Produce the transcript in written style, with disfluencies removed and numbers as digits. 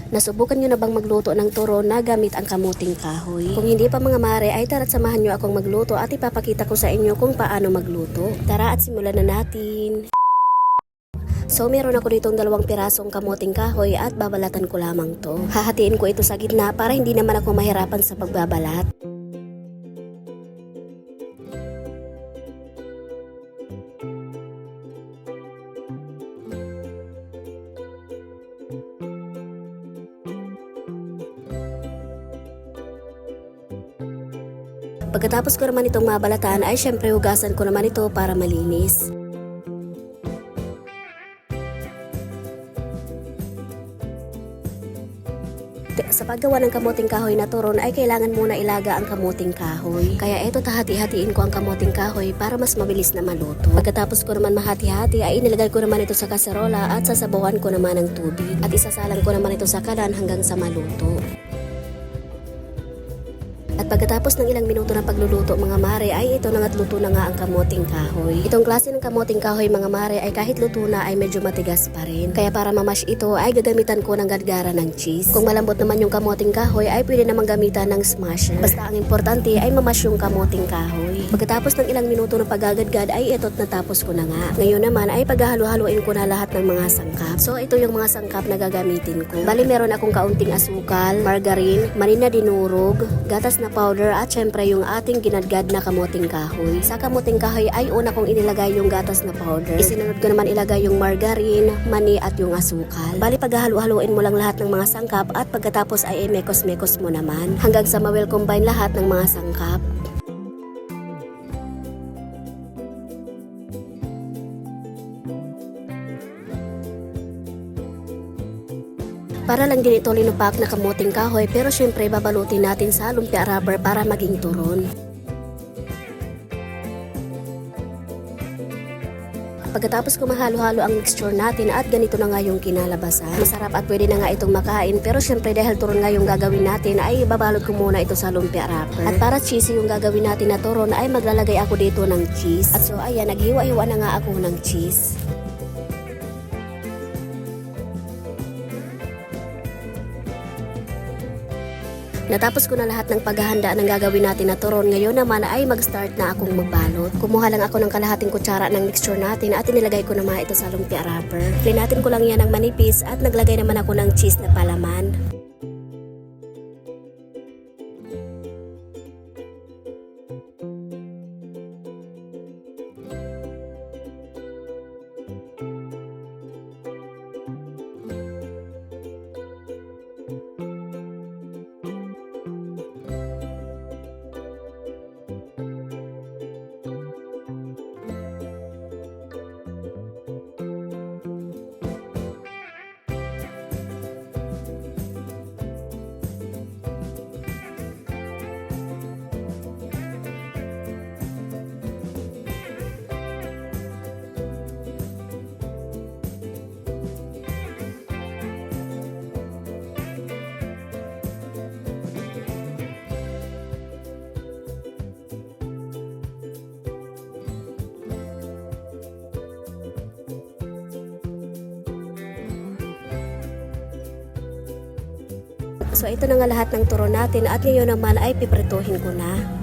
Nasubukan nyo na bang magluto ng turon na gamit ang kamuting kahoy? Kung hindi pa mga mare ay tara't samahan nyo akong magluto at ipapakita ko sa inyo kung paano magluto. Tara at simulan na natin. So meron ako ditong 2 pirasong kamuting kahoy at babalatan ko lamang to. Hahatiin ko ito sa gitna para hindi naman ako mahirapan sa pagbabalat. Pagkatapos ko naman itong mabalatan ay syempre hugasan ko naman ito para malinis. Sa paggawa ng kamuting kahoy na turon ay kailangan muna ilaga ang kamuting kahoy. Kaya eto tahati-hatiin ko ang kamuting kahoy para mas mabilis na maluto. Pagkatapos ko naman mahati-hati ay inilagay ko naman ito sa kaserola at sasabawan ko naman ng tubig. At isasalang ko naman ito sa kalan hanggang sa maluto. At pagkatapos ng ilang minuto ng pagluluto mga mare ay ito na nga't luto na nga ang kamuting kahoy. Itong klase ng kamuting kahoy mga mare ay kahit luto na ay medyo matigas pa rin. Kaya para mamash ito ay gagamitan ko ng gadgara ng cheese. Kung malambot naman yung kamuting kahoy ay pwede namang gamitan ng smasher. Basta ang importante ay mamash yung kamuting kahoy. Pagkatapos ng ilang minuto ng paggagadgad ay ito't natapos ko na nga. Ngayon naman ay paghahalo-haluin ko na lahat ng mga sangkap. So ito yung mga sangkap na gagamitin ko. Bali meron akong kaunting asukal, margarine, manin na dinurog, gatas na powder at syempre yung ating ginadgad na kamuting kahoy. Sa kamuting kahoy ay una kong inilagay yung gatas na powder. Isinunod ko naman ilagay yung margarine, mani at yung asukal. Bali paghahalo-haluin mo lang lahat ng mga sangkap at pagkatapos ay mekos-mekos mo naman hanggang sa ma-well combine lahat ng mga sangkap. Para lang din ito linupak na kamuting kahoy pero syempre babalutin natin sa lumpia rubber para maging turon. Pagkatapos ko mahalo-halo ang mixture natin at ganito na nga yung kinalabasan. Masarap at pwede na nga itong makain pero syempre dahil turon nga yung gagawin natin ay babalot ko muna ito sa lumpia wrapper. At para cheesy yung gagawin natin na turon ay maglalagay ako dito ng cheese. At so ayan, naghiwa-hiwa na nga ako ng cheese. Natapos ko na lahat ng paghahanda ng gagawin natin na turon. Ngayon naman ay mag-start na akong magbalot. Kumuha lang ako ng kalahating kutsara ng mixture natin at inilagay ko naman ito sa lumpia wrapper. Plinatin ko lang yan ng manipis at naglagay naman ako ng cheese na palaman. So ito na nga lahat ng turon natin at ngayon naman ay piprituhin ko na.